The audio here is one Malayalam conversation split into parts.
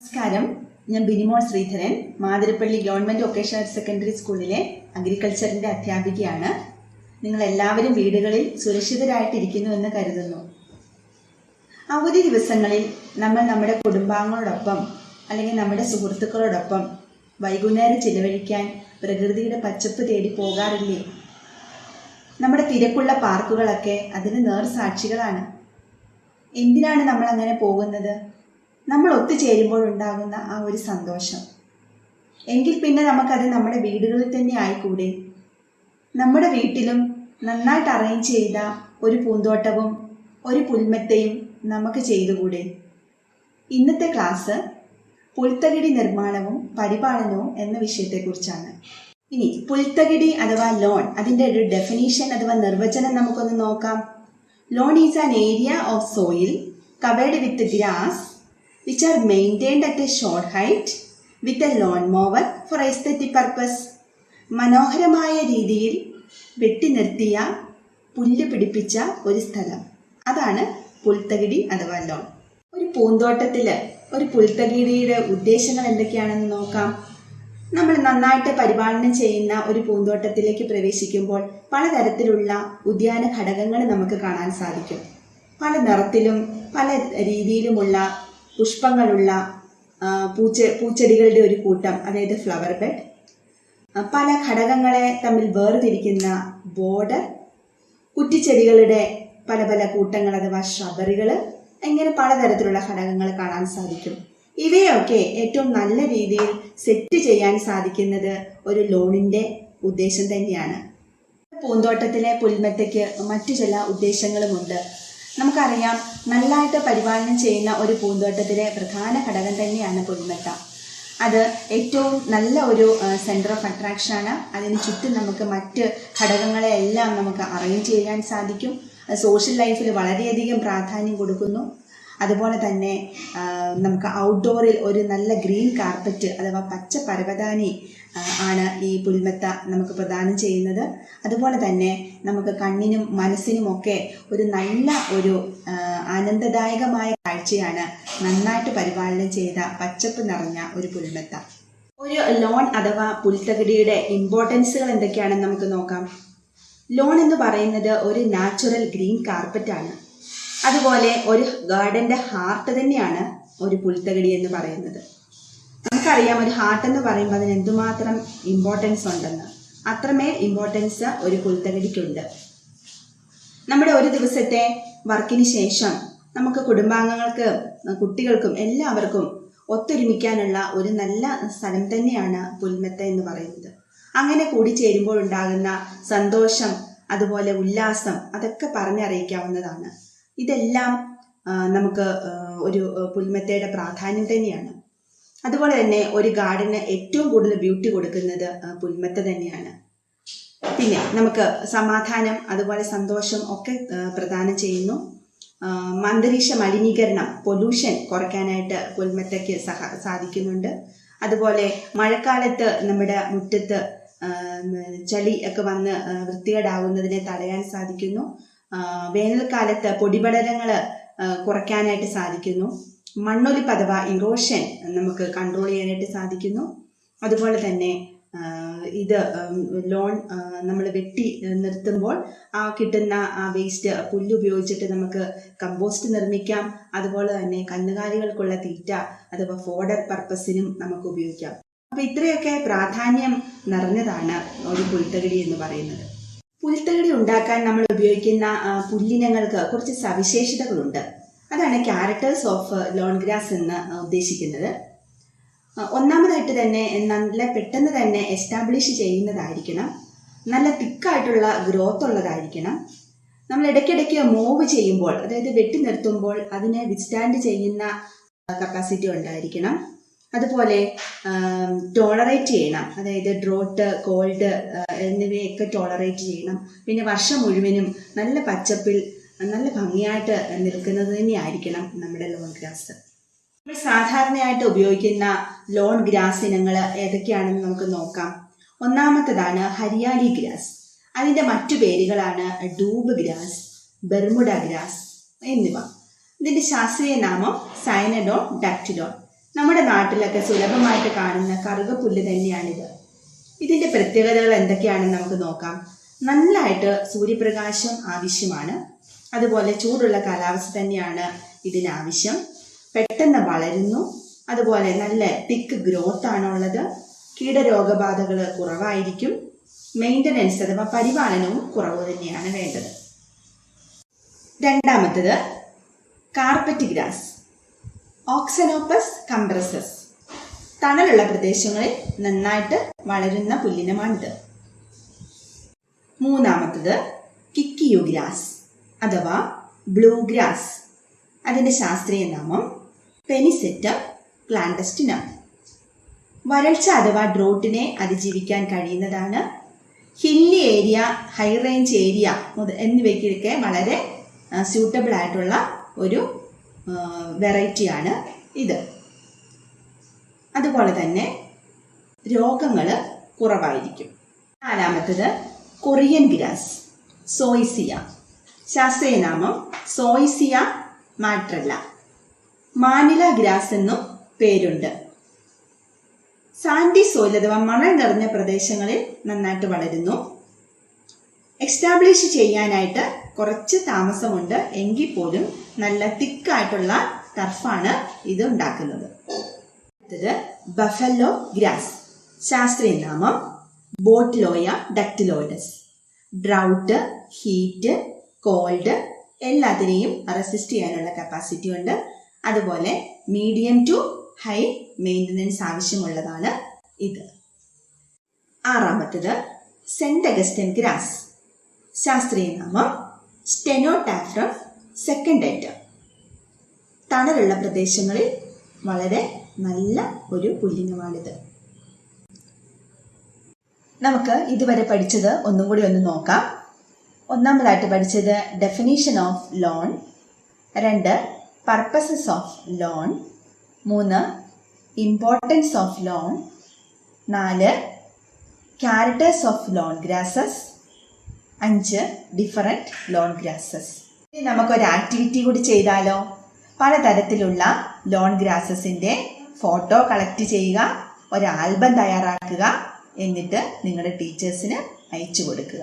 നമസ്കാരം, ഞാൻ Binimol Sreedharan, Mathirappally government vocational higher secondary സ്കൂളിലെ അഗ്രികൾച്ചറിന്റെ അധ്യാപികയാണ്. നിങ്ങൾ എല്ലാവരും വീടുകളിൽ സുരക്ഷിതരായിട്ടിരിക്കുന്നു എന്ന് കരുതുന്നു. അവധി ദിവസങ്ങളിൽ നമ്മൾ നമ്മുടെ കുടുംബാംഗങ്ങളോടൊപ്പം അല്ലെങ്കിൽ നമ്മുടെ സുഹൃത്തുക്കളോടൊപ്പം വൈകുന്നേരം ചിലവഴിക്കാൻ പ്രകൃതിയുടെ പച്ചപ്പ് തേടി പോകാറില്ലേ? നമ്മുടെ തിരക്കുള്ള പാർക്കുകളൊക്കെ അതിന് നേർസാക്ഷികളാണ്. എന്തിനാണ് നമ്മൾ അങ്ങനെ പോകുന്നത്? നമ്മൾ ഒത്തുചേരുമ്പോൾ ഉണ്ടാകുന്ന ആ ഒരു സന്തോഷം. എങ്കിൽ പിന്നെ നമുക്കത് നമ്മുടെ വീടുകളിൽ തന്നെ ആയിക്കൂടെ? നമ്മുടെ വീട്ടിലും നന്നായിട്ട് അറേഞ്ച് ചെയ്ത ഒരു പൂന്തോട്ടവും ഒരു പുൽമെത്തയും നമുക്ക് ചെയ്തുകൂടെ? ഇന്നത്തെ ക്ലാസ് പുൽത്തകിടി നിർമ്മാണവും പരിപാലനവും എന്ന വിഷയത്തെക്കുറിച്ചാണ്. ഇനി പുൽത്തകിടി അഥവാ ലോൺ, അതിൻ്റെ ഒരു ഡെഫിനീഷൻ അഥവാ നിർവചനം നമുക്കൊന്ന് നോക്കാം. Loan is an area of soil covered with grass which are maintained at a short height with a lawn mower for aesthetic purpose. മനോഹരമായ രീതിയിൽ വെട്ടി നിർത്തിയ പുല്ല് പിടിപ്പിച്ച ഒരു സ്ഥലം, അതാണ് പുൽത്തകിടി അഥവാ ലോൺ. ഒരു പൂന്തോട്ടത്തിൽ ഒരു പുൽത്തകിടിയുടെ ഉദ്ദേശങ്ങൾ എന്തൊക്കെയാണെന്ന് നോക്കാം. നമ്മൾ നന്നായിട്ട് പരിപാലനം ചെയ്യുന്ന ഒരു പൂന്തോട്ടത്തിലേക്ക് പ്രവേശിക്കുമ്പോൾ പലതരത്തിലുള്ള ഉദ്യാന ഘടകങ്ങൾ നമുക്ക് കാണാൻ സാധിക്കും. പല നിറത്തിലും പല രീതിയിലുമുള്ള പുഷ്പങ്ങളുള്ള പൂച്ചെടികളുടെ ഒരു കൂട്ടം, അതായത് ഫ്ലവർ ബെഡ്, പല ഘടകങ്ങളെ തമ്മിൽ വേർതിരിക്കുന്ന ബോർഡർ, കുറ്റിച്ചെടികളുടെ പല പല കൂട്ടങ്ങൾ അഥവാ ഷബറികൾ, ഇങ്ങനെ പലതരത്തിലുള്ള ഘടകങ്ങൾ കാണാൻ സാധിക്കും. ഇവയൊക്കെ ഏറ്റവും നല്ല രീതിയിൽ സെറ്റ് ചെയ്യാൻ സാധിക്കുന്നത് ഒരു ലോണിൻ്റെ ഉദ്ദേശം തന്നെയാണ്. പൂന്തോട്ടത്തിലെ പുൽമെത്തയ്ക്ക് മറ്റു ചില ഉദ്ദേശങ്ങളുമുണ്ട്. നമുക്കറിയാം, നല്ലതായിട്ട് പരിപാലനം ചെയ്യുന്ന ഒരു പൂന്തോട്ടത്തിലെ പ്രധാന ഘടകം തന്നെയാണ് പുൽമെത്ത. അത് ഏറ്റവും നല്ല ഒരു സെൻറ്റർ ഓഫ് അട്രാക്ഷനാണ്. അതിന് ചുറ്റും നമുക്ക് മറ്റ് ഘടകങ്ങളെല്ലാം നമുക്ക് അറേഞ്ച് ചെയ്യാൻ സാധിക്കും. സോഷ്യൽ ലൈഫിൽ വളരെയധികം പ്രാധാന്യം കൊടുക്കുന്നു. അതുപോലെ തന്നെ നമുക്ക് ഔട്ട്ഡോറിൽ ഒരു നല്ല ഗ്രീൻ കാർപ്പറ്റ് അഥവാ പച്ച പരവതാനി ആണ് ഈ പുൽമെത്ത നമുക്ക് പ്രദാനം ചെയ്യുന്നത്. അതുപോലെ തന്നെ നമുക്ക് കണ്ണിനും മനസ്സിനുമൊക്കെ ഒരു നല്ല ഒരു ആനന്ദദായകമായ കാഴ്ചയാണ് നന്നായിട്ട് പരിപാലനം ചെയ്ത പച്ചപ്പ് നിറഞ്ഞ ഒരു പുൽമെത്ത. ഒരു ലോൺ അഥവാ പുൽത്തകിടിയുടെ ഇമ്പോർട്ടൻസുകൾ എന്തൊക്കെയാണെന്ന് നമുക്ക് നോക്കാം. ലോൺ എന്ന് പറയുന്നത് ഒരു നാച്ചുറൽ ഗ്രീൻ കാർപ്പറ്റാണ്. അതുപോലെ ഒരു ഗാർഡന്റെ ഹാർട്ട് തന്നെയാണ് ഒരു പുൽത്തകിടി എന്ന് പറയുന്നത്. നമുക്കറിയാം, ഒരു ഹാർട്ട് എന്ന് പറയുമ്പോൾ അതിന് എന്തുമാത്രം ഇമ്പോർട്ടൻസ് ഉണ്ടെന്ന്. അത്രമേൽ ഇമ്പോർട്ടൻസ് ഒരു പുൽത്തകിടിക്കുണ്ട്. നമ്മുടെ ഒരു ദിവസത്തെ വർക്കിന് ശേഷം നമുക്ക് കുടുംബാംഗങ്ങൾക്ക്, കുട്ടികൾക്കും എല്ലാവർക്കും ഒത്തൊരുമിക്കാനുള്ള ഒരു നല്ല സ്ഥലം തന്നെയാണ് പുൽമെത്ത എന്ന് പറയുന്നത്. അങ്ങനെ കൂടിച്ചേരുമ്പോൾ ഉണ്ടാകുന്ന സന്തോഷം, അതുപോലെ ഉല്ലാസം, അതൊക്കെ പറഞ്ഞറിയിക്കാവുന്നതാണ്. ഇതെല്ലാം നമുക്ക് ഒരു പുൽമെത്തയുടെ പ്രാധാന്യം തന്നെയാണ്. അതുപോലെ തന്നെ ഒരു ഗാർഡന് ഏറ്റവും കൂടുതൽ ബ്യൂട്ടി കൊടുക്കുന്നത് പുൽമെത്ത തന്നെയാണ്. പിന്നെ നമുക്ക് സമാധാനം, അതുപോലെ സന്തോഷം ഒക്കെ പ്രദാനം ചെയ്യുന്നു. അന്തരീക്ഷ മലിനീകരണം, പൊല്യൂഷൻ കുറയ്ക്കാനായിട്ട് പുൽമെത്തയ്ക്ക് സാധിക്കുന്നുണ്ട്. അതുപോലെ മഴക്കാലത്ത് നമ്മുടെ മുറ്റത്ത് ചളി ഒക്കെ വന്ന് വൃത്തികേടാവുന്നതിനെ തടയാൻ സാധിക്കുന്നു. വേനൽക്കാലത്ത് പൊടിപടലങ്ങൾ കുറയ്ക്കാനായിട്ട് സാധിക്കുന്നു. മണ്ണൊലിപ്പ് അഥവാ ഇറോഷൻ നമുക്ക് കൺട്രോൾ ചെയ്യാനായിട്ട് സാധിക്കുന്നു. അതുപോലെ തന്നെ ഇത് ലോൺ നമ്മൾ വെട്ടി നിർത്തുമ്പോൾ ആ കിട്ടുന്ന ആ വേസ്റ്റ് പുല്ല് ഉപയോഗിച്ചിട്ട് നമുക്ക് കമ്പോസ്റ്റ് നിർമ്മിക്കാം. അതുപോലെ തന്നെ കന്നുകാലികൾക്കുള്ള തീറ്റ അഥവാ ഫോഡർ പർപ്പസിനും നമുക്ക് ഉപയോഗിക്കാം. അപ്പോൾ ഇത്രയൊക്കെ പ്രാധാന്യം നിറഞ്ഞതാണ് ഒരു പുൽത്തകിടി എന്ന് പറയുന്നത്. പുൽത്തകിടി ഉണ്ടാക്കാൻ നമ്മൾ ഉപയോഗിക്കുന്ന പുല്ലിനങ്ങൾക്ക് കുറച്ച് സവിശേഷതകളുണ്ട്. അതാണ് ക്യാരക്ടേഴ്സ് ഓഫ് ലോൺ ഗ്രാസ് എന്ന് ഉദ്ദേശിക്കുന്നത്. ഒന്നാമതായിട്ട് തന്നെ നല്ല പെട്ടെന്ന് തന്നെ എസ്റ്റാബ്ലിഷ് ചെയ്യുന്നതായിരിക്കണം. നല്ല തിക്കായിട്ടുള്ള ഗ്രോത്ത് ഉള്ളതായിരിക്കണം. നമ്മൾ ഇടയ്ക്കിടയ്ക്ക് മൂവ് ചെയ്യുമ്പോൾ, അതായത് വെട്ടി നിർത്തുമ്പോൾ അതിനെ വിത്ത്സ്റ്റാൻഡ് ചെയ്യുന്ന കപ്പാസിറ്റി ഉണ്ടായിരിക്കണം. അതുപോലെ ടോളറേറ്റ് ചെയ്യണം, അതായത് ഡ്രോട്ട്, കോൾഡ് എന്നിവയൊക്കെ ടോളറേറ്റ് ചെയ്യണം. പിന്നെ വർഷം മുഴുവനും നല്ല പച്ചപ്പിൽ നല്ല ഭംഗിയായിട്ട് നിൽക്കുന്നത് തന്നെയായിരിക്കണം നമ്മുടെ ലോൺ ഗ്രാസ്. നമ്മൾ സാധാരണയായിട്ട് ഉപയോഗിക്കുന്ന ലോൺ ഗ്രാസ് ഇനങ്ങൾ ഏതൊക്കെയാണെന്ന് നമുക്ക് നോക്കാം. ഒന്നാമത്തേതാണ് ഹരിയാലി ഗ്രാസ്. അതിൻ്റെ മറ്റു പേരുകളാണ് ഡൂബ് ഗ്രാസ്, ബെർമുഡ ഗ്രാസ് എന്നിവ. ഇതിൻ്റെ ശാസ്ത്രീയ നാമം സൈനഡോൺ ഡാക്ടിലോൺ. നമ്മുടെ നാട്ടിലൊക്കെ സുലഭമായിട്ട് കാണുന്ന കറുകപ്പുല്ല് തന്നെയാണിത്. ഇതിൻ്റെ പ്രത്യേകതകൾ എന്തൊക്കെയാണെന്ന് നമുക്ക് നോക്കാം. നല്ലതായിട്ട് സൂര്യപ്രകാശം ആവശ്യമാണ്. അതുപോലെ ചൂടുള്ള കാലാവസ്ഥ തന്നെയാണ് ഇതിനാവശ്യം. പെട്ടെന്ന് വളരുന്നു. അതുപോലെ നല്ല തിക്ക് ഗ്രോത്ത് ആണുള്ളത്. കീടരോഗബാധകൾ കുറവായിരിക്കും. മെയിൻ്റനൻസ് അഥവാ പരിപാലനവും കുറവ് തന്നെയാണ് വേണ്ടത്. രണ്ടാമത്തത് കാർപ്പറ്റ് ഗ്രാസ്, ഓക്സനോപ്പസ് കംബ്രസസ്. തണലുള്ള പ്രദേശങ്ങളിൽ നന്നായിട്ട് വളരുന്ന പുല്ലിനമാണിത്. മൂന്നാമത്തത് കിക്കിയു ഗ്രാസ് അഥവാ ബ്ലൂ ഗ്രാസ്. അതിൻ്റെ ശാസ്ത്രീയ നാമം പെനിസെറ്റം ക്ലാൻഡസ്റ്റിനം. വരൾച്ച അഥവാ ഡ്രോട്ടിനെ അതിജീവിക്കാൻ കഴിയുന്നതാണ്. Hilly area, high range area എന്നിവയ്ക്കൊക്കെ വളരെ സ്യൂട്ടബിൾ ആയിട്ടുള്ള ഒരു വെറൈറ്റിയാണ് ഇത്. അതുപോലെ തന്നെ രോഗങ്ങൾ കുറവായിരിക്കും. നാലാമത്തത് കൊറിയൻ ഗ്രാസ്, സോയിസിയ. ശാസ്ത്രീയ നാമം സോയിസിയ മാട്രല്ല. മാനില ഗ്രാസ് എന്നും പേരുണ്ട്. സാൻഡി സോയിൽ അഥവാ മണൽ നിറഞ്ഞ പ്രദേശങ്ങളിൽ നന്നായിട്ട് വളരുന്നു. എക്സ്റ്റാബ്ലിഷ് ചെയ്യാനായിട്ട് കുറച്ച് താമസമുണ്ട്. എങ്കിൽ പോലും നല്ല തിക്കായിട്ടുള്ള ടർഫാണ് ഇത് ഉണ്ടാക്കുന്നത്. അടുത്തത് ബഫല്ലോ ഗ്രാസ്. ശാസ്ത്രീയ നാമം ബോട്ട്ലോയ ഡക്റ്റിലോയിഡസ്. ഡ്രൗട്ട്, ഹീറ്റ്, കോൾഡ് എല്ലാത്തിനെയും റെസിസ്റ്റ് ചെയ്യാനുള്ള കപ്പാസിറ്റി ഉണ്ട്. അതുപോലെ മീഡിയം ടു ഹൈ മെയിൻ്റനൻസ് ആവശ്യമുള്ളതാണ് ഇത്. ആറാമത്തത് സെന്റ് അഗസ്റ്റൻ ഗ്രാസ്. ശാസ്ത്രീയ നാമം സ്റ്റെനോടാഫ്രം സെക്കൻഡേറ്റം. തണലുള്ള പ്രദേശങ്ങളിൽ വളരെ നല്ല ഒരു പുല്ലിനമാണിത്. നമുക്ക് ഇതുവരെ പഠിച്ചത് ഒന്നും കൂടി ഒന്ന് നോക്കാം. ഒന്നാമതായിട്ട് പഠിച്ചത് definition of loan, 2 purposes of loan, 3 importance of loan, 4 characters of loan grasses, 5 different loan grasses. ഇനി നമുക്കൊരു ആക്ടിവിറ്റി കൂടി ചെയ്താലോ? പലതരത്തിലുള്ള ലോൺ ഗ്രാസസിൻ്റെ ഫോട്ടോ കളക്ട് ചെയ്യുക, ഒരു ആൽബം തയ്യാറാക്കുക, എന്നിട്ട് നിങ്ങളുടെ ടീച്ചേഴ്സിന് അയച്ചു കൊടുക്കുക.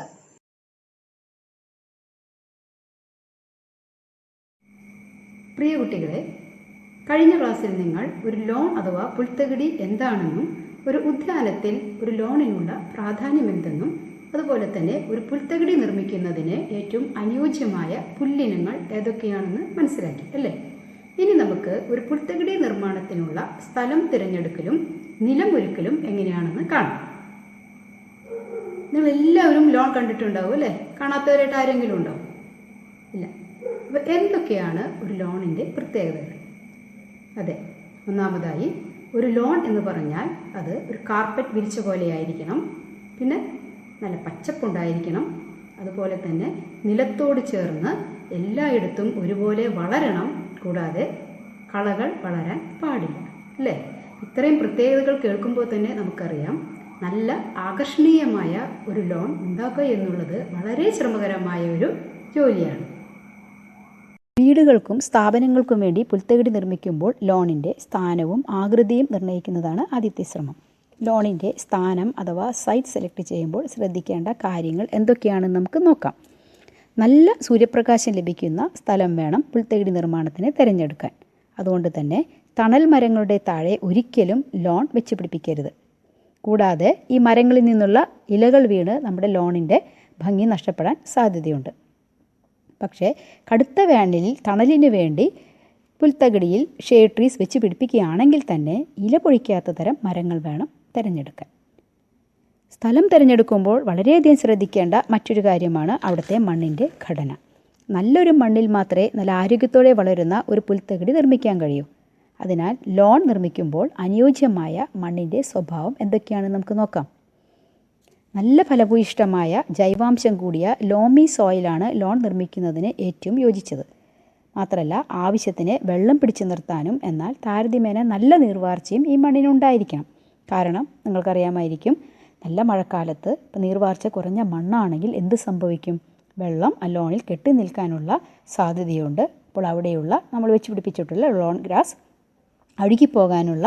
പ്രിയ കുട്ടികളെ, കഴിഞ്ഞ ക്ലാസ്സിൽ നിങ്ങൾ ഒരു ലോൺ അഥവാ പുൽത്തകിടി എന്താണെന്നും ഒരു ഉദ്യാനത്തിൽ ഒരു ലോണിനുള്ള പ്രാധാന്യം എന്തെന്നും അതുപോലെ തന്നെ ഒരു പുൽത്തകിടി നിർമ്മിക്കുന്നതിന് ഏറ്റവും അനുയോജ്യമായ പുല്ലിനങ്ങൾ ഏതൊക്കെയാണെന്ന് മനസ്സിലാക്കി അല്ലേ? ഇനി നമുക്ക് ഒരു പുൽത്തകിടി നിർമ്മാണത്തിനുള്ള സ്ഥലം തിരഞ്ഞെടുക്കലും നിലമൊരുക്കലും എങ്ങനെയാണെന്ന് കാണാം. നിങ്ങളെല്ലാവരും ലോൺ കണ്ടിട്ടുണ്ടാവും അല്ലേ? കാണാത്തവരായിട്ട് ആരെങ്കിലും ഉണ്ടാവും? ഇല്ല. അപ്പോൾ എന്തൊക്കെയാണ് ഒരു ലോണിൻ്റെ പ്രത്യേകതകൾ? അതെ, ഒന്നാമതായി ഒരു ലോൺ എന്ന് പറഞ്ഞാൽ അത് ഒരു കാർപ്പറ്റ് വിരിച്ച പോലെയായിരിക്കണം. പിന്നെ നല്ല പച്ചപ്പുണ്ടായിരിക്കണം. അതുപോലെ തന്നെ നിലത്തോട് ചേർന്ന് എല്ലായിടത്തും ഒരുപോലെ വളരണം. കൂടാതെ കളകൾ വളരാൻ പാടില്ല അല്ലേ? ഇത്രയും പ്രത്യേകതകൾ കേൾക്കുമ്പോൾ തന്നെ നമുക്കറിയാം നല്ല ആകർഷണീയമായ ഒരു ലോൺ ഉണ്ടാക്കുക എന്നുള്ളത് വളരെ ശ്രമകരമായ ഒരു ജോലിയാണ്. വീടുകൾക്കും സ്ഥാപനങ്ങൾക്കും വേണ്ടി പുൽത്തകിടി നിർമ്മിക്കുമ്പോൾ ലോണിൻ്റെ സ്ഥാനവും ആകൃതിയും നിർണ്ണയിക്കുന്നതാണ് ആദ്യത്തെ ശ്രമം. ലോണിൻ്റെ സ്ഥാനം അഥവാ സൈറ്റ് സെലക്ട് ചെയ്യുമ്പോൾ ശ്രദ്ധിക്കേണ്ട കാര്യങ്ങൾ എന്തൊക്കെയാണെന്ന് നമുക്ക് നോക്കാം. നല്ല സൂര്യപ്രകാശം ലഭിക്കുന്ന സ്ഥലം വേണം പുൽത്തകിടി നിർമ്മാണത്തിന് തിരഞ്ഞെടുക്കാൻ. അതുകൊണ്ട് തന്നെ തണൽ മരങ്ങളുടെ താഴെ ഒരിക്കലും ലോൺ വെച്ച് പിടിപ്പിക്കരുത്. കൂടാതെ ഈ മരങ്ങളിൽ നിന്നുള്ള ഇലകൾ വീണ് നമ്മുടെ ലോണിൻ്റെ ഭംഗി നഷ്ടപ്പെടാൻ സാധ്യതയുണ്ട്. പക്ഷേ കടുത്ത വേനലിൽ തണലിന് വേണ്ടി പുൽത്തകിടിയിൽ ഷെയ്ഡ് ട്രീസ് വെച്ച് പിടിപ്പിക്കുകയാണെങ്കിൽ തന്നെ ഇല പൊഴിക്കാത്ത തരം മരങ്ങൾ വേണം തിരഞ്ഞെടുക്കാൻ. സ്ഥലം തിരഞ്ഞെടുക്കുമ്പോൾ വളരെയധികം ശ്രദ്ധിക്കേണ്ട മറ്റൊരു കാര്യമാണ് അവിടുത്തെ മണ്ണിൻ്റെ ഘടന. നല്ലൊരു മണ്ണിൽ മാത്രമേ നല്ല ആരോഗ്യത്തോടെ വളരുന്ന ഒരു പുൽത്തകിടി നിർമ്മിക്കാൻ കഴിയൂ. അതിനാൽ ലോൺ നിർമ്മിക്കുമ്പോൾ അനുയോജ്യമായ മണ്ണിൻ്റെ സ്വഭാവം എന്തൊക്കെയാണെന്ന് നമുക്ക് നോക്കാം. നല്ല ഫലഭൂയിഷ്ടമായ ജൈവാംശം കൂടിയ ലോമി സോയിലാണ് ലോൺ നിർമ്മിക്കുന്നതിന് ഏറ്റവും യോജിച്ചത്. മാത്രമല്ല ആവശ്യത്തിന് വെള്ളം പിടിച്ചു നിർത്താനും എന്നാൽ താരതമ്യേന നല്ല നീർവാർച്ചയും ഈ മണ്ണിനുണ്ടായിരിക്കണം. കാരണം നിങ്ങൾക്കറിയാമായിരിക്കും, നല്ല മഴക്കാലത്ത് ഇപ്പോൾ നീർവാർച്ച കുറഞ്ഞ മണ്ണാണെങ്കിൽ എന്ത് സംഭവിക്കും? വെള്ളം ആ ലോണിൽ കെട്ടി നിൽക്കാനുള്ള സാധ്യതയുണ്ട്. അപ്പോൾ അവിടെയുള്ള നമ്മൾ വെച്ച് പിടിപ്പിച്ചിട്ടുള്ള ലോൺ ഗ്രാസ് അഴുകിപ്പോകാനുള്ള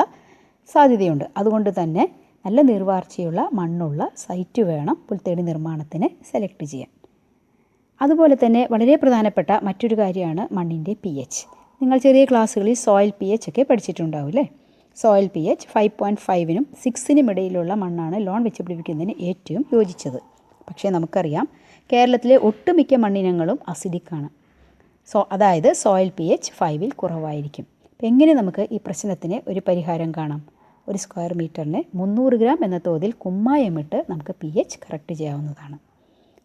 സാധ്യതയുണ്ട്. അതുകൊണ്ട് തന്നെ നല്ല നീർവാർച്ചയുള്ള മണ്ണുള്ള സൈറ്റ് വേണം പുൽത്തകിടി നിർമ്മാണത്തിന് സെലക്ട് ചെയ്യാൻ. അതുപോലെ തന്നെ വളരെ പ്രധാനപ്പെട്ട മറ്റൊരു കാര്യമാണ് മണ്ണിൻ്റെ pH. നിങ്ങൾ ചെറിയ ക്ലാസ്സുകളിൽ സോയിൽ pH ഒക്കെ പഠിച്ചിട്ടുണ്ടാവും അല്ലേ? സോയിൽ pH 5.5-നും 6-നും ഇടയിലുള്ള മണ്ണാണ് ലോൺ വെച്ച് പിടിപ്പിക്കുന്നതിന് ഏറ്റവും യോജിച്ചത്. പക്ഷേ നമുക്കറിയാം കേരളത്തിലെ ഒട്ടുമിക്ക മണ്ണിനങ്ങളും അസിഡിക്കാണ്. അതായത് സോയിൽ pH 5-ൽ കുറവായിരിക്കും. അപ്പം എങ്ങനെ നമുക്ക് ഈ പ്രശ്നത്തിന് ഒരു പരിഹാരം കാണാം? ഒരു സ്ക്വയർ മീറ്ററിന് 300 ഗ്രാം എന്ന തോതിൽ കുമ്മായമിട്ട് നമുക്ക് pH കറക്റ്റ് ചെയ്യാവുന്നതാണ്.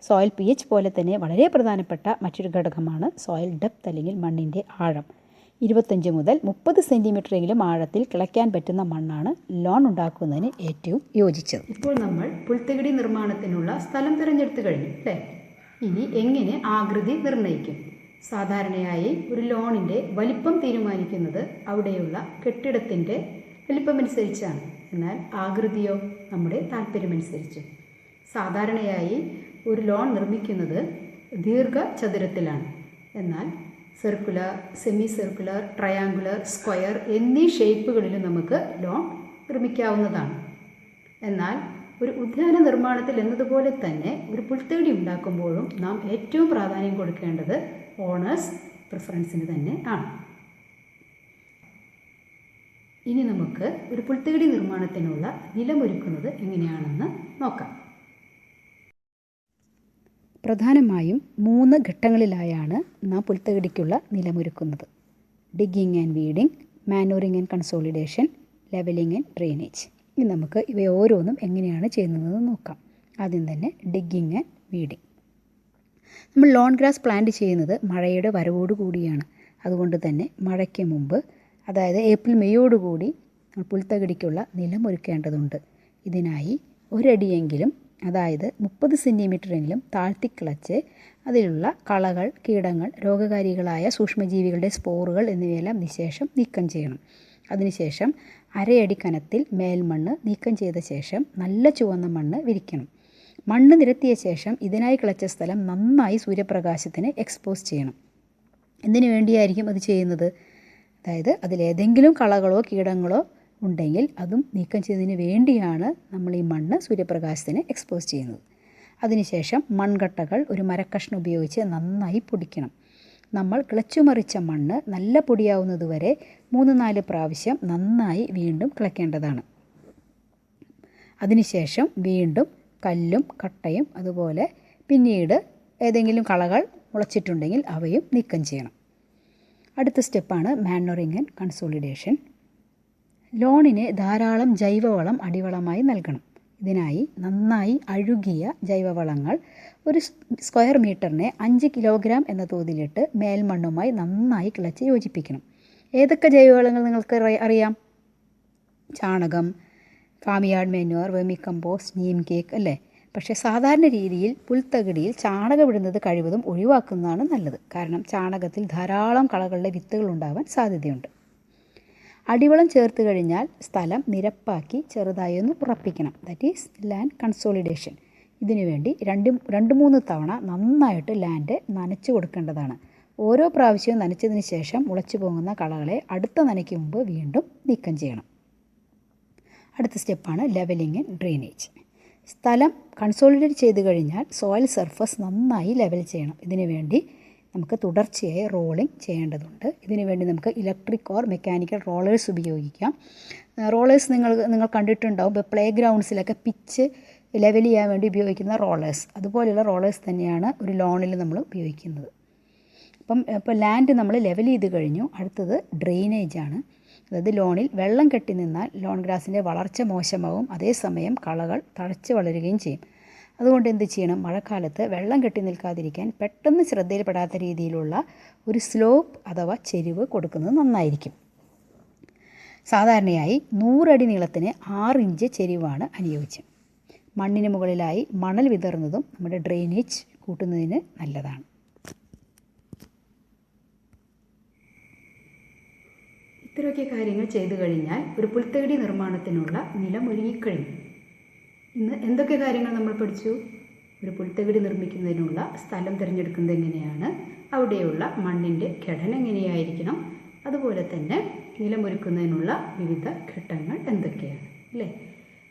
സോയിൽ pH പോലെ തന്നെ വളരെ പ്രധാനപ്പെട്ട മറ്റൊരു ഘടകമാണ് സോയിൽ ഡെപ്ത് അല്ലെങ്കിൽ മണ്ണിൻ്റെ ആഴം. 25 മുതൽ 30 സെൻറ്റിമീറ്ററെങ്കിലും ആഴത്തിൽ കിളയ്ക്കാൻ പറ്റുന്ന മണ്ണാണ് ലോൺ ഉണ്ടാക്കുന്നതിന് ഏറ്റവും യോജിച്ചത്. ഇപ്പോൾ നമ്മൾ പുൽത്തകിടി നിർമ്മാണത്തിനുള്ള സ്ഥലം തിരഞ്ഞെടുത്തു കഴിഞ്ഞു അല്ലേ? ഇനി എങ്ങനെ ആകൃതി നിർണ്ണയിക്കും? സാധാരണയായി ഒരു ലോണിൻ്റെ വലിപ്പം തീരുമാനിക്കുന്നത് അവിടെയുള്ള കെട്ടിടത്തിൻ്റെ വലിപ്പമനുസരിച്ചാണ്. എന്നാൽ ആകൃതിയോ നമ്മുടെ താല്പര്യമനുസരിച്ച്. സാധാരണയായി ഒരു ലോൺ നിർമ്മിക്കുന്നത് ദീർഘചതുരത്തിലാണ്. എന്നാൽ circular, semi circular, triangular, square എന്നീ ഷേപ്പുകളിലും നമുക്ക് ലോൺ നിർമ്മിക്കാവുന്നതാണ്. എന്നാൽ ഒരു ഉദ്യാന നിർമ്മാണത്തിൽ എന്നതുപോലെ തന്നെ ഒരു പുൽത്തകിടി ഉണ്ടാക്കുമ്പോഴും നാം ഏറ്റവും പ്രാധാന്യം കൊടുക്കേണ്ടത് ഓണേഴ്സ് പ്രിഫറൻസിന് തന്നെ ആണ്. ഇനി നമുക്ക് ഒരു പുൽത്തകിടി നിർമ്മാണത്തിനുള്ള നിലമൊരുക്കുന്നത് എങ്ങനെയാണെന്ന് നോക്കാം. പ്രധാനമായും 3 ഘട്ടങ്ങളിലായാണ് നാം പുൽത്തകിടിക്കുള്ള നിലമൊരുക്കുന്നത്. Digging and weeding, manuring and consolidation, levelling and drainage. ഇനി നമുക്ക് ഇവ ഓരോന്നും എങ്ങനെയാണ് ചെയ്യുന്നതെന്ന് നോക്കാം. ആദ്യം തന്നെ ഡിഗ്ഗിങ് ആൻഡ് വീഡിങ്. നമ്മൾ ലോൺ ഗ്രാസ് പ്ലാന്റ് ചെയ്യുന്നത് മഴയുടെ വരവോടുകൂടിയാണ്. അതുകൊണ്ട് തന്നെ മഴയ്ക്ക് മുമ്പ്, അതായത് ഏപ്രിൽ മെയ്യോടുകൂടി പുൽത്തകിടിക്കുള്ള നിലമൊരുക്കേണ്ടതുണ്ട്. ഇതിനായി ഒരടിയെങ്കിലും, അതായത് 30 സെൻറ്റിമീറ്ററെങ്കിലും താഴ്ത്തിക്കിളച്ച് അതിലുള്ള കളകൾ, കീടങ്ങൾ, രോഗകാരികളായ സൂക്ഷ്മജീവികളുടെ സ്പോറുകൾ എന്നിവയെല്ലാം നിശേഷം നീക്കം ചെയ്യണം. അതിനുശേഷം അരയടി കനത്തിൽ മേൽമണ്ണ് നീക്കം ചെയ്ത ശേഷം നല്ല ചുവന്ന മണ്ണ് വിരിക്കണം. മണ്ണ് നിരത്തിയ ശേഷം ഇതിനായി കിളച്ച സ്ഥലം നന്നായി സൂര്യപ്രകാശത്തിന് എക്സ്പോസ് ചെയ്യണം. എന്തിനു വേണ്ടിയായിരിക്കും അത് ചെയ്യുന്നത്? അതായത് അതിലേതെങ്കിലും കളകളോ കീടങ്ങളോ ഉണ്ടെങ്കിൽ അതും നീക്കം ചെയ്തതിന് വേണ്ടിയാണ് നമ്മൾ ഈ മണ്ണ് സൂര്യപ്രകാശത്തിന് എക്സ്പോസ് ചെയ്യുന്നത്. അതിനുശേഷം മൺകട്ടകൾ ഒരു മരക്കഷ്ണം ഉപയോഗിച്ച് നന്നായി പൊടിക്കണം. നമ്മൾ കിളച്ചുമറിച്ച മണ്ണ് നല്ല പൊടിയാവുന്നതുവരെ 3-4 പ്രാവശ്യം നന്നായി വീണ്ടും കിളയ്ക്കേണ്ടതാണ്. അതിനുശേഷം വീണ്ടും കല്ലും കട്ടയും അതുപോലെ പിന്നീട് ഏതെങ്കിലും കളകൾ മുളച്ചിട്ടുണ്ടെങ്കിൽ അവയും നീക്കം ചെയ്യണം. അടുത്ത സ്റ്റെപ്പാണ് മാനൂറിങ് ആൻഡ് കൺസോളിഡേഷൻ. ലോണിന് ധാരാളം ജൈവവളം അടിവളമായി നൽകണം. ഇതിനായി നന്നായി അഴുകിയ ജൈവവളങ്ങൾ ഒരു സ്ക്വയർ മീറ്ററിന് 5 കിലോഗ്രാം എന്ന തോതിലിട്ട് മേൽമണ്ണുമായി നന്നായി കിളച്ച് യോജിപ്പിക്കണം. ഏതൊക്കെ ജൈവവളങ്ങൾ നിങ്ങൾക്ക് അറിയാം? ചാണകം, ഫാമിയാർഡ് manure, vermi compost, Neem cake അല്ലേ? പക്ഷേ സാധാരണ രീതിയിൽ പുൽത്തകിടിയിൽ ചാണകം ഇടുന്നത് കഴിവതും ഒഴിവാക്കുന്നതാണ് നല്ലത്. കാരണം ചാണകത്തിൽ ധാരാളം കളകളുടെ വിത്തുകൾ ഉണ്ടാവാൻ സാധ്യതയുണ്ട്. അടിവളം ചേർത്ത് കഴിഞ്ഞാൽ സ്ഥലം നിരപ്പാക്കി ചെറുതായി ഒന്ന് ഉറപ്പിക്കണം. That is land consolidation. ഇതിനുവേണ്ടി 2-3 തവണ നന്നായിട്ട് ലാൻഡ് നനച്ചു കൊടുക്കേണ്ടതാണ്. ഓരോ പ്രാവശ്യവും നനച്ചതിന് ശേഷം മുളച്ചു പോകുന്ന കളകളെ അടുത്ത നനയ്ക്ക് മുമ്പ് വീണ്ടും നീക്കം ചെയ്യണം. അടുത്ത സ്റ്റെപ്പാണ് ലെവലിംഗ് ആൻഡ് ഡ്രെയിനേജ്. സ്ഥലം കൺസോളിഡേറ്റ് ചെയ്ത് കഴിഞ്ഞാൽ സോയിൽ സർഫസ് നന്നായി ലെവൽ ചെയ്യണം. ഇതിനുവേണ്ടി നമുക്ക് തുടർച്ചയായി റോളിംഗ് ചെയ്യേണ്ടതുണ്ട്. ഇതിനുവേണ്ടി നമുക്ക് ഇലക്ട്രിക് ഓർ മെക്കാനിക്കൽ റോളേഴ്സ് ഉപയോഗിക്കാം. റോളേഴ്സ് നിങ്ങൾ കണ്ടിട്ടുണ്ടാവും. ഇപ്പോൾ പ്ലേ ഗ്രൗണ്ട്സിലൊക്കെ പിച്ച് ലെവൽ ചെയ്യാൻ വേണ്ടി ഉപയോഗിക്കുന്ന റോളേഴ്സ്, അതുപോലെയുള്ള റോളേഴ്സ് തന്നെയാണ് ഒരു ലോണിൽ നമ്മൾ ഉപയോഗിക്കുന്നത്. ഇപ്പോൾ ലാൻഡ് നമ്മൾ ലെവൽ ചെയ്ത് കഴിഞ്ഞു. അടുത്തത് ഡ്രെയിനേജ് ആണ്. അതായത് ലോണിൽ വെള്ളം കെട്ടി നിന്നാൽ ലോൺ ഗ്രാസിൻ്റെ വളർച്ച മോശമാവും, അതേസമയം കളകൾ തഴച്ച് വളരുകയും ചെയ്യും. അതുകൊണ്ട് എന്ത് ചെയ്യണം? മഴക്കാലത്ത് വെള്ളം കെട്ടി നിൽക്കാതിരിക്കാൻ പെട്ടെന്ന് ശ്രദ്ധയിൽപ്പെടാത്ത രീതിയിലുള്ള ഒരു സ്ലോപ്പ് അഥവാ ചെരിവ് കൊടുക്കുന്നത് നന്നായിരിക്കും. സാധാരണയായി 100 അടി നീളത്തിന് 6 ഇഞ്ച് ചെരിവാണ് അനുയോജ്യം. മണ്ണിന് മുകളിലായി മണൽ വിതറുന്നതും നമ്മുടെ ഡ്രെയിനേജ് കൂട്ടുന്നതിന് നല്ലതാണ്. ഇത്രയൊക്കെ കാര്യങ്ങൾ ചെയ്തു കഴിഞ്ഞാൽ ഒരു പുൽത്തകിടി നിർമ്മാണത്തിനുള്ള നിലം ഒരുങ്ങിക്കഴിഞ്ഞു. ഇന്ന് എന്തൊക്കെ കാര്യങ്ങൾ നമ്മൾ പഠിച്ചു? ഒരു പുൽത്തകിടി നിർമ്മിക്കുന്നതിനുള്ള സ്ഥലം തിരഞ്ഞെടുക്കുന്നത് എങ്ങനെയാണ്, അവിടെയുള്ള മണ്ണിൻ്റെ ഘടന എങ്ങനെയായിരിക്കണം, അതുപോലെ തന്നെ നിലമൊരുക്കുന്നതിനുള്ള വിവിധ ഘട്ടങ്ങൾ എന്തൊക്കെയാണ് അല്ലേ?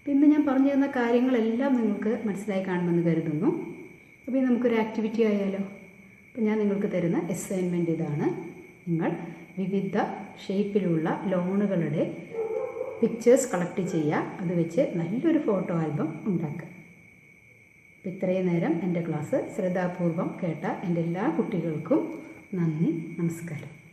ഇന്ന് ഞാൻ പറഞ്ഞു തന്ന കാര്യങ്ങളെല്ലാം നിങ്ങൾക്ക് മനസ്സിലായി കാണുമെന്ന് കരുതുന്നു. അപ്പോൾ ഇനി നമുക്കൊരു ആക്ടിവിറ്റി ആയാലോ? അപ്പോൾ ഞാൻ നിങ്ങൾക്ക് തരുന്ന അസൈൻമെൻറ്റ് ഇതാണ്. നിങ്ങൾ വിവിധ ഷേപ്പിലുള്ള ലോണുകളുടെ പിക്ചേഴ്സ് കളക്ട് ചെയ്യുക. അത് വെച്ച് നല്ലൊരു ഫോട്ടോ ആൽബം ഉണ്ടാക്കുക. അപ്പോൾ ഇത്രയും നേരം എൻ്റെ ക്ലാസ് ശ്രദ്ധാപൂർവം കേട്ട എൻ്റെ എല്ലാ കുട്ടികൾക്കും നന്ദി, നമസ്കാരം.